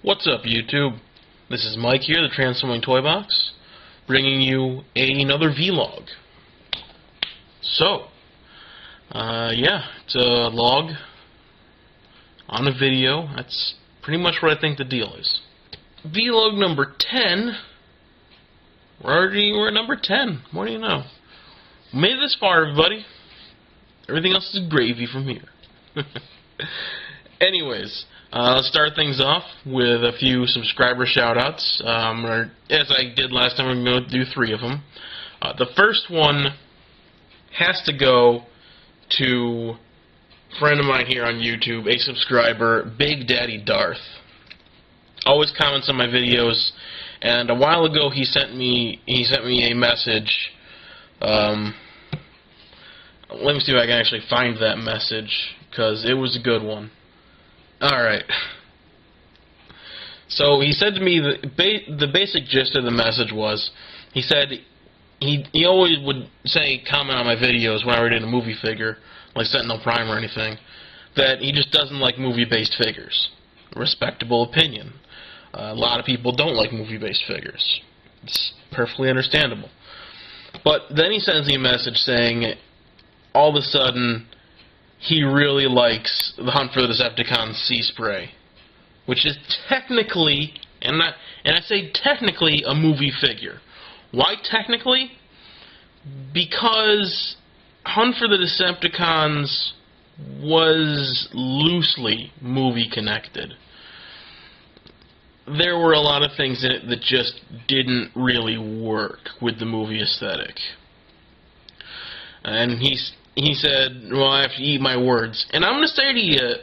What's up, YouTube? This is Mike here, the Transforming Toy Box, bringing you another vlog. So, yeah, it's a log on a video. That's pretty much what I think the deal is. Vlog number 10. We're at number 10. What do you know? We made it this far, everybody. Everything else is gravy from here. Anyways, let's start things off with a few subscriber shoutouts. As I did last time, we're going to do 3 of them. The first one has to go to a friend of mine here on YouTube, a subscriber, Big Daddy Darth. Always comments on my videos, and a while ago he sent me a message. Let me see if I can actually find that message, because it was a good one. Alright. So he said to me, the basic gist of the message was, he said he always would comment on my videos whenever I did a movie figure, like Sentinel Prime or anything, that he just doesn't like movie-based figures. Respectable opinion. A lot of people don't like movie-based figures. It's perfectly understandable. But then he sends me a message saying, all of a sudden, he really likes the Hunt for the Decepticons Sea Spray, which is technically, and I say technically, a movie figure. Why technically? Because Hunt for the Decepticons was loosely movie connected. There were a lot of things in it that just didn't really work with the movie aesthetic. And he said, well, I have to eat my words. And I'm going to say to you,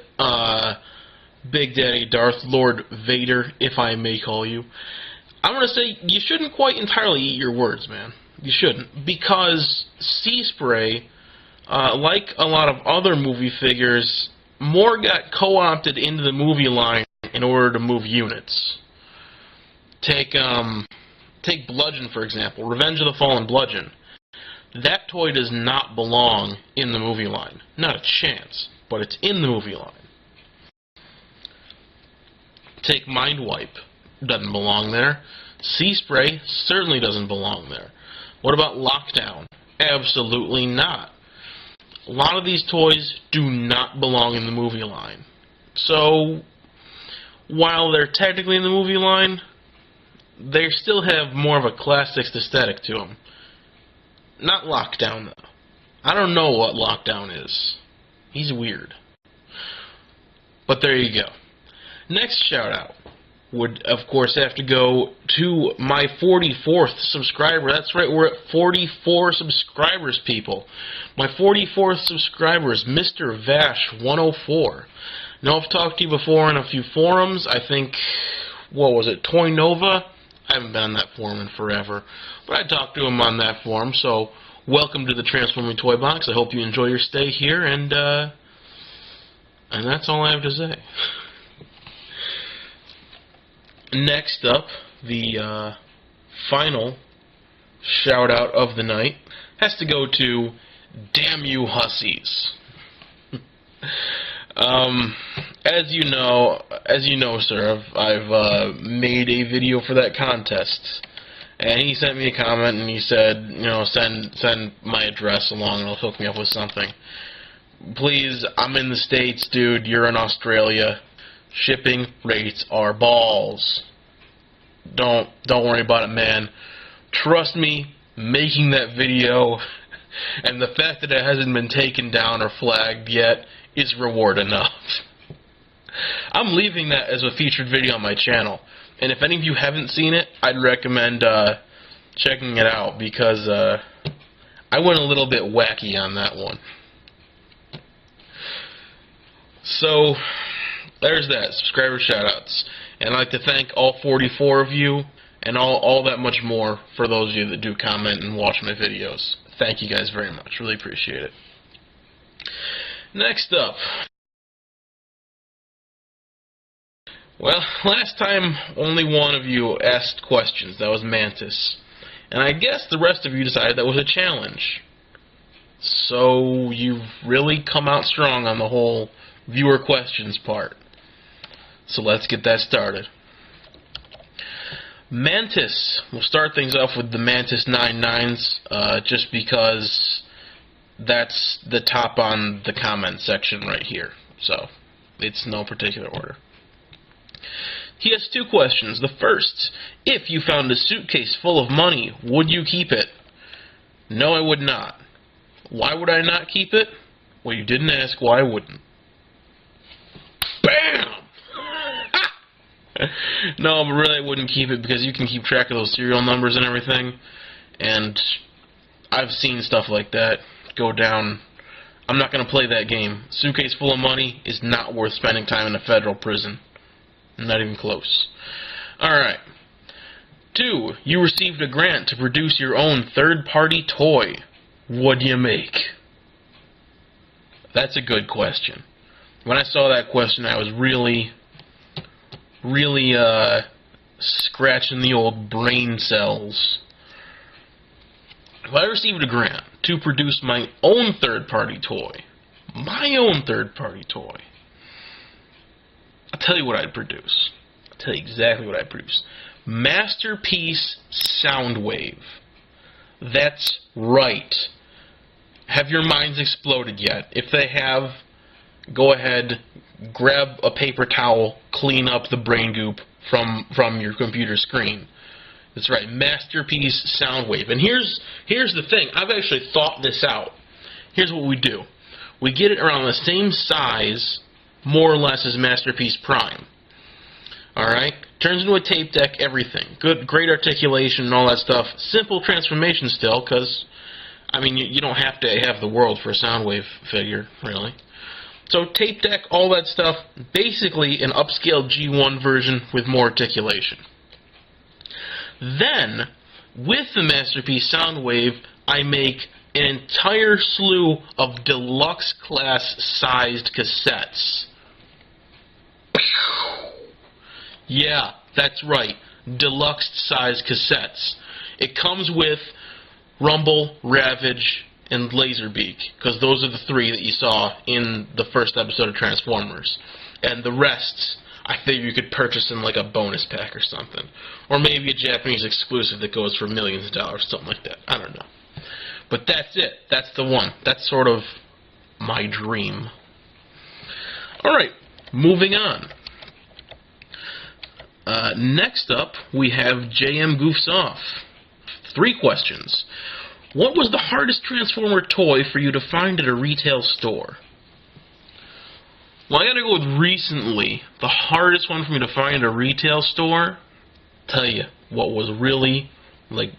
Big Daddy Darth Lord Vader, if I may call you, I'm going to say you shouldn't quite entirely eat your words, man. You shouldn't. Because Sea Spray, like a lot of other movie figures, more got co-opted into the movie line in order to move units. Take Bludgeon, for example. Revenge of the Fallen Bludgeon. That toy does not belong in the movie line. Not a chance, but it's in the movie line. Take Mind Wipe. Doesn't belong there. Sea Spray certainly doesn't belong there. What about Lockdown? Absolutely not. A lot of these toys do not belong in the movie line. So, while they're technically in the movie line, they still have more of a classics aesthetic to them. Not Lockdown, though. I don't know what Lockdown is. He's weird. But there you go. Next shout-out would, of course, have to go to my 44th subscriber. That's right, we're at 44 subscribers, people. My 44th subscriber is Mr. Vash104. Now, I've talked to you before in a few forums. I think, what was it, Toy Nova? I haven't been on that forum in forever. But I talked to him on that forum, so welcome to the Transforming Toy Box. I hope you enjoy your stay here, and that's all I have to say. Next up, the final shout-out of the night has to go to Damn You Hussies. As you know, sir, I've made a video for that contest, and he sent me a comment and he said, you know, send my address along and it'll hook me up with something. Please, I'm in the States, dude. You're in Australia. Shipping rates are balls. Don't worry about it, man. Trust me, making that video and the fact that it hasn't been taken down or flagged yet is reward enough. I'm leaving that as a featured video on my channel, and if any of you haven't seen it, I'd recommend checking it out, because I went a little bit wacky on that one. So, there's that, subscriber shoutouts. And I'd like to thank all 44 of you, and all that much more for those of you that do comment and watch my videos. Thank you guys very much, really appreciate it. Next up. Well, last time only one of you asked questions. That was Mantis. And I guess the rest of you decided that was a challenge. So you've really come out strong on the whole viewer questions part. So let's get that started. Mantis. We'll start things off with the Mantis 99s, just because that's the top on the comment section right here. So, it's no particular order. He has 2 questions. The first, if you found a suitcase full of money, would you keep it? No, I would not. Why would I not keep it? Well, you didn't ask why I wouldn't. BAM! No, but really I wouldn't keep it because you can keep track of those serial numbers and everything. And I've seen stuff like that go down. I'm not going to play that game. Suitcase full of money is not worth spending time in a federal prison. Not even close. Alright. 2. You received a grant to produce your own third-party toy. What do you make? That's a good question. When I saw that question, I was really scratching the old brain cells. If I received a grant to produce my own third-party toy, I'll tell you what I'd produce. I'll tell you exactly what I'd produce. Masterpiece Soundwave. That's right. Have your minds exploded yet? If they have, go ahead, grab a paper towel, clean up the brain goop from your computer screen. That's right, Masterpiece Soundwave. And here's the thing. I've actually thought this out. Here's what we do. We get it around the same size, more or less, as Masterpiece Prime. Alright? Turns into a tape deck, everything. Great articulation and all that stuff. Simple transformation still, because, I mean, you don't have to have the world for a Soundwave figure, really. So tape deck, all that stuff, basically an upscaled G1 version with more articulation. Then, with the Masterpiece Soundwave, I make an entire slew of deluxe class sized cassettes. Yeah, that's right, deluxe sized cassettes. It comes with Rumble, Ravage, and Laserbeak, because those are the 3 that you saw in the first episode of Transformers. And the rest, I figure you could purchase in like a bonus pack or something. Or maybe a Japanese exclusive that goes for millions of dollars, something like that. I don't know. But that's it. That's the one. That's sort of my dream. Alright, moving on. Next up, we have JM Goofs Off. 3 questions. What was the hardest Transformer toy for you to find at a retail store? Well, I gotta go with recently. The hardest one for me to find at a retail store, tell you what was really, like,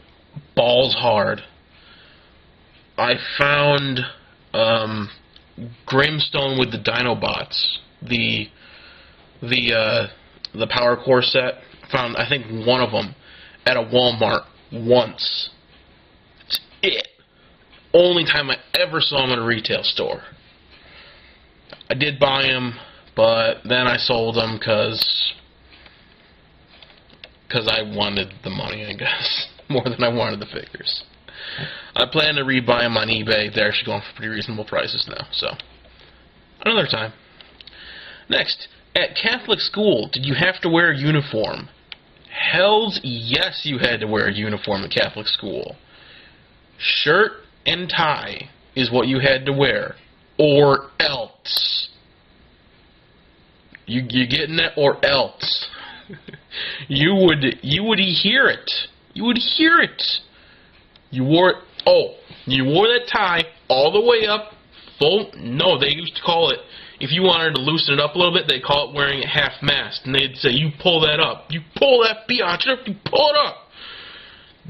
balls hard. I found Grimstone with the Dinobots, the Power Core set. Found, I think, one of them at a Walmart once. That's it. Only time I ever saw them at a retail store. I did buy them, but then I sold them because I wanted the money, I guess, more than I wanted the figures. I plan to rebuy them on eBay. They're actually going for pretty reasonable prices now, so another time. Next, at Catholic school, did you have to wear a uniform? Hells yes, you had to wear a uniform at Catholic school. Shirt and tie is what you had to wear, or else. You getting that? Or else. You would hear it. You would hear it. You wore that tie all the way up, full. No, they used to call it, if you wanted to loosen it up a little bit, they call it wearing it half-mast, and they'd say, you pull that up. You pull that biatch up, you pull it up.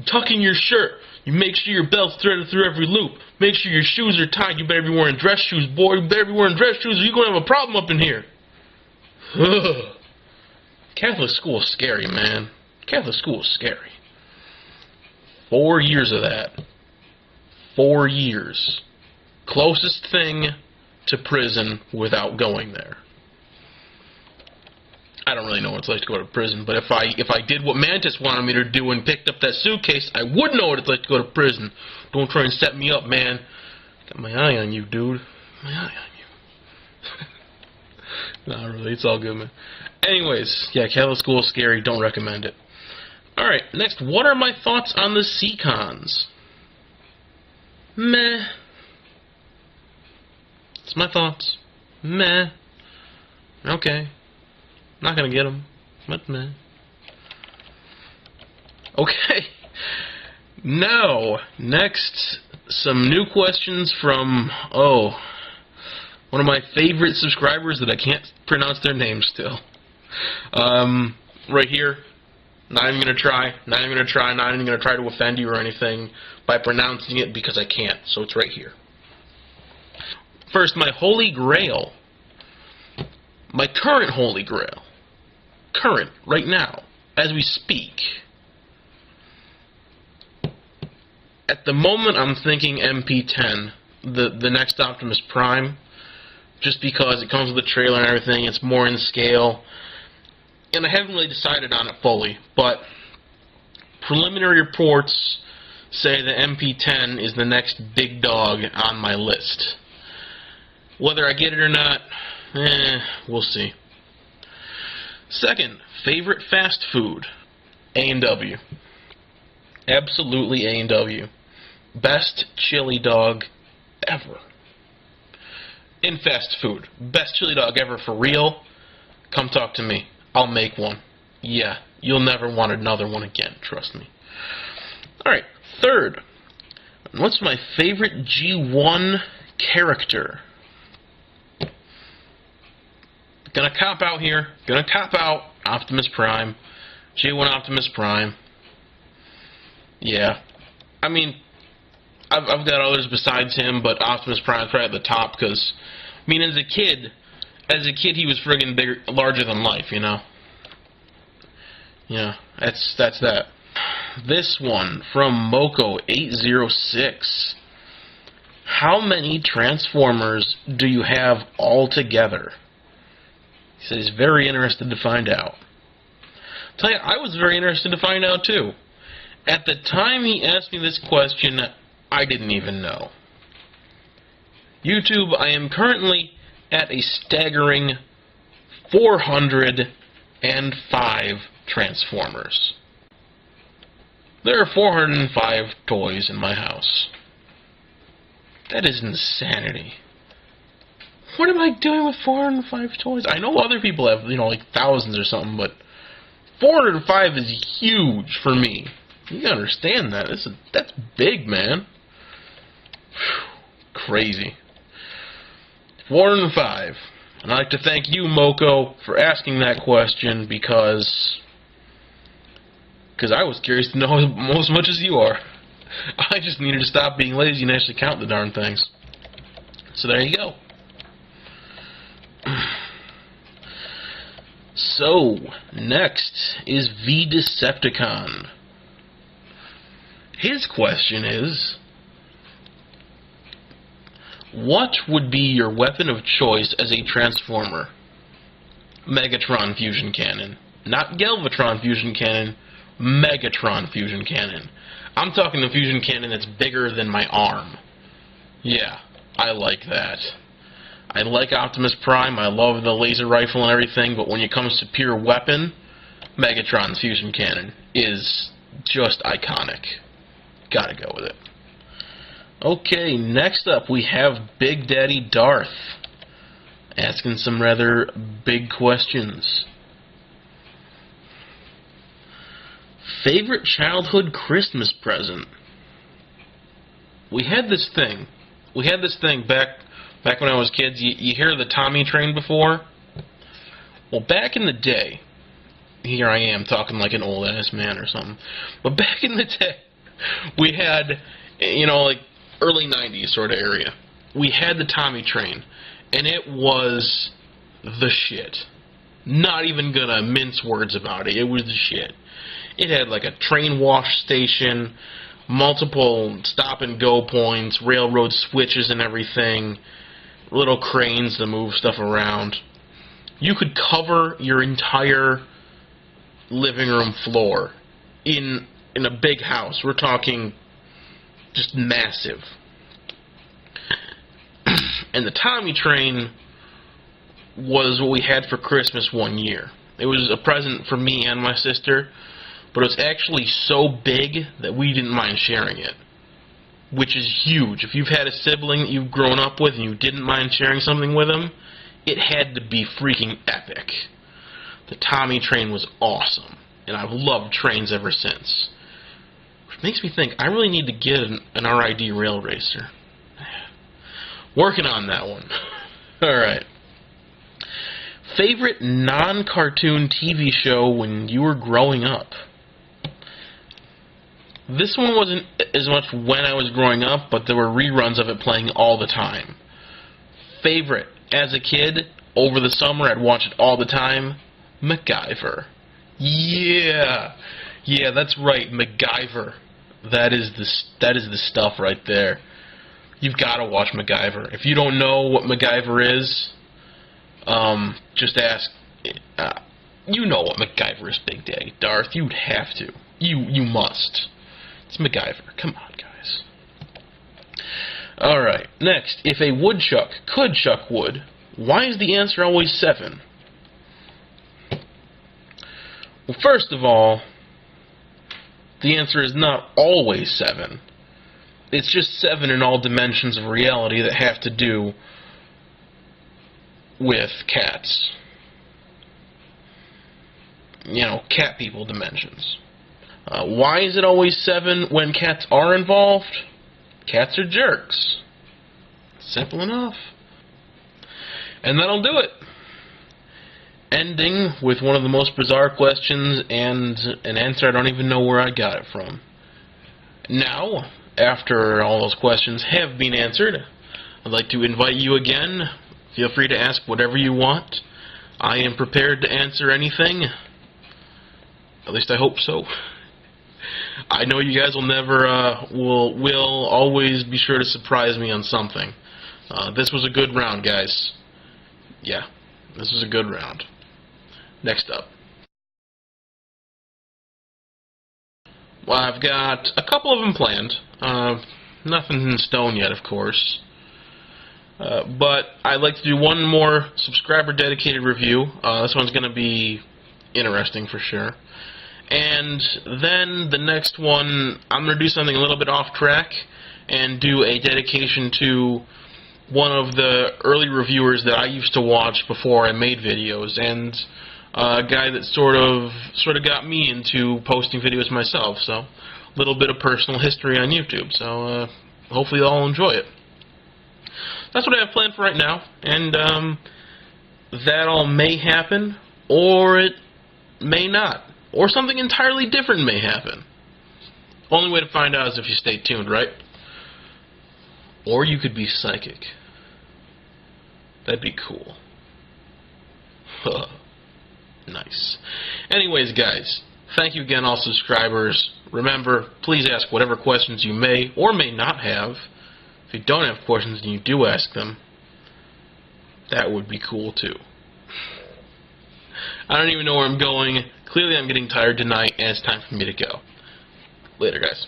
Tuck in your shirt. You make sure your belt's threaded through every loop. Make sure your shoes are tied. You better be wearing dress shoes, boy. You better be wearing dress shoes or you're going to have a problem up in here. Catholic school is scary, man. Catholic school is scary. 4 years of that. 4 years. Closest thing to prison without going there. I don't really know what it's like to go to prison, but if I did what Mantis wanted me to do and picked up that suitcase, I would know what it's like to go to prison. Don't try and set me up, man. Got my eye on you, dude. My eye on you. Not really. It's all good, man. Anyways, yeah, Catholic school is scary. Don't recommend it. Alright, next, what are my thoughts on the Seacons? Meh. It's my thoughts. Meh. Okay. Not gonna get them, but meh. Okay. Now, next, some new questions from, one of my favorite subscribers that I can't pronounce their name still. Right here. Not even gonna try. Not even gonna try to offend you or anything by pronouncing it because I can't. So it's right here. First, my Holy Grail. My current Holy Grail. Current, right now, as we speak. At the moment, I'm thinking MP10, the next Optimus Prime, just because it comes with a trailer and everything. It's more in scale. And I haven't really decided on it fully, but preliminary reports say that MP10 is the next big dog on my list. Whether I get it or not, we'll see. Second, favorite fast food, A&W. Absolutely A&W. Best chili dog ever. In fast food. Best chili dog ever for real. Come talk to me. I'll make one. Yeah, you'll never want another one again, trust me. Alright, third. What's my favorite G1 character? Gonna cop out here. Gonna cop out. Optimus Prime. G1 Optimus Prime. Yeah. I mean, I've got others besides him, but Optimus Prime's probably at the top because, I mean, as a kid he was friggin' bigger, larger than life, you know? Yeah, that's that. This one from Moko806. How many Transformers do you have altogether? He said he's very interested to find out. I'll tell you, I was very interested to find out too. At the time he asked me this question, I didn't even know. YouTube, I am currently at a staggering 405 Transformers. There are 405 toys in my house. That is insanity. What am I doing with 405 toys? I know other people have, like thousands or something, but 405 is huge for me. You gotta understand that. That's big, man. Whew, crazy. 405. And I'd like to thank you, Moko, for asking that question because I was curious to know almost as much as you are. I just needed to stop being lazy and actually count the darn things. So there you go. So, next is V-Decepticon. His question is, what would be your weapon of choice as a Transformer? Megatron Fusion Cannon. Not Galvatron Fusion Cannon, Megatron Fusion Cannon. I'm talking the Fusion Cannon that's bigger than my arm. Yeah, I like that. I like Optimus Prime, I love the laser rifle and everything, but when it comes to pure weapon, Megatron's Fusion Cannon is just iconic. Gotta go with it. Okay, next up we have Big Daddy Darth asking some rather big questions. Favorite childhood Christmas present? We had this thing back when I was kids. You hear the Tommy train before? Well, back in the day, here I am talking like an old ass man or something, but back in the day, we had, like early 90s sort of area, we had the Tommy train, and it was the shit. Not even gonna mince words about it. It was the shit. It had like a train wash station, multiple stop and go points, railroad switches and everything, little cranes to move stuff around. You could cover your entire living room floor in a big house. We're talking just massive. And the Tommy train was what we had for Christmas one year. It was a present for me and my sister. but it was actually so big that we didn't mind sharing it, which is huge. If you've had a sibling that you've grown up with and you didn't mind sharing something with them, it had to be freaking epic. The Tommy train was awesome, and I've loved trains ever since. Which makes me think I really need to get an RID rail racer. Working on that one. Alright. Favorite non-cartoon TV show when you were growing up? This one wasn't as much when I was growing up, but there were reruns of it playing all the time. Favorite, as a kid, over the summer, I'd watch it all the time, MacGyver. Yeah, that's right, MacGyver. That is the stuff right there. You've got to watch MacGyver. If you don't know what MacGyver is, just ask. You know what MacGyver is, Big Daddy Darth. You'd have to. You must. It's MacGyver. Come on, guys. Alright, next. If a woodchuck could chuck wood, why is the answer always 7? Well, first of all, the answer is not always 7. It's just 7 in all dimensions of reality that have to do with cats. You know, cat people dimensions. Why is it always 7 when cats are involved? Cats are jerks. Simple enough. And that'll do it. Ending with one of the most bizarre questions and an answer I don't even know where I got it from. Now, after all those questions have been answered, I'd like to invite you again. Feel free to ask whatever you want. I am prepared to answer anything. At least I hope so. I know you guys will never, will always be sure to surprise me on something. This was a good round, guys. Yeah, this was a good round. Next up. Well, I've got a couple of them planned. Nothing in stone yet, of course. But I'd like to do one more subscriber-dedicated review. This one's going to be interesting for sure. And then the next one, I'm going to do something a little bit off track and do a dedication to one of the early reviewers that I used to watch before I made videos, and a guy that sort of got me into posting videos myself. So a little bit of personal history on YouTube. So hopefully you'll all enjoy it. That's what I have planned for right now, and that all may happen, or it may not. Or something entirely different may happen. Only way to find out is if you stay tuned, right? Or you could be psychic. That'd be cool. Nice. Anyways, guys, thank you again, all subscribers. Remember, please ask whatever questions you may or may not have. If you don't have questions and you do ask them, that would be cool too. I don't even know where I'm going. Clearly I'm getting tired tonight, and it's time for me to go. Later, guys.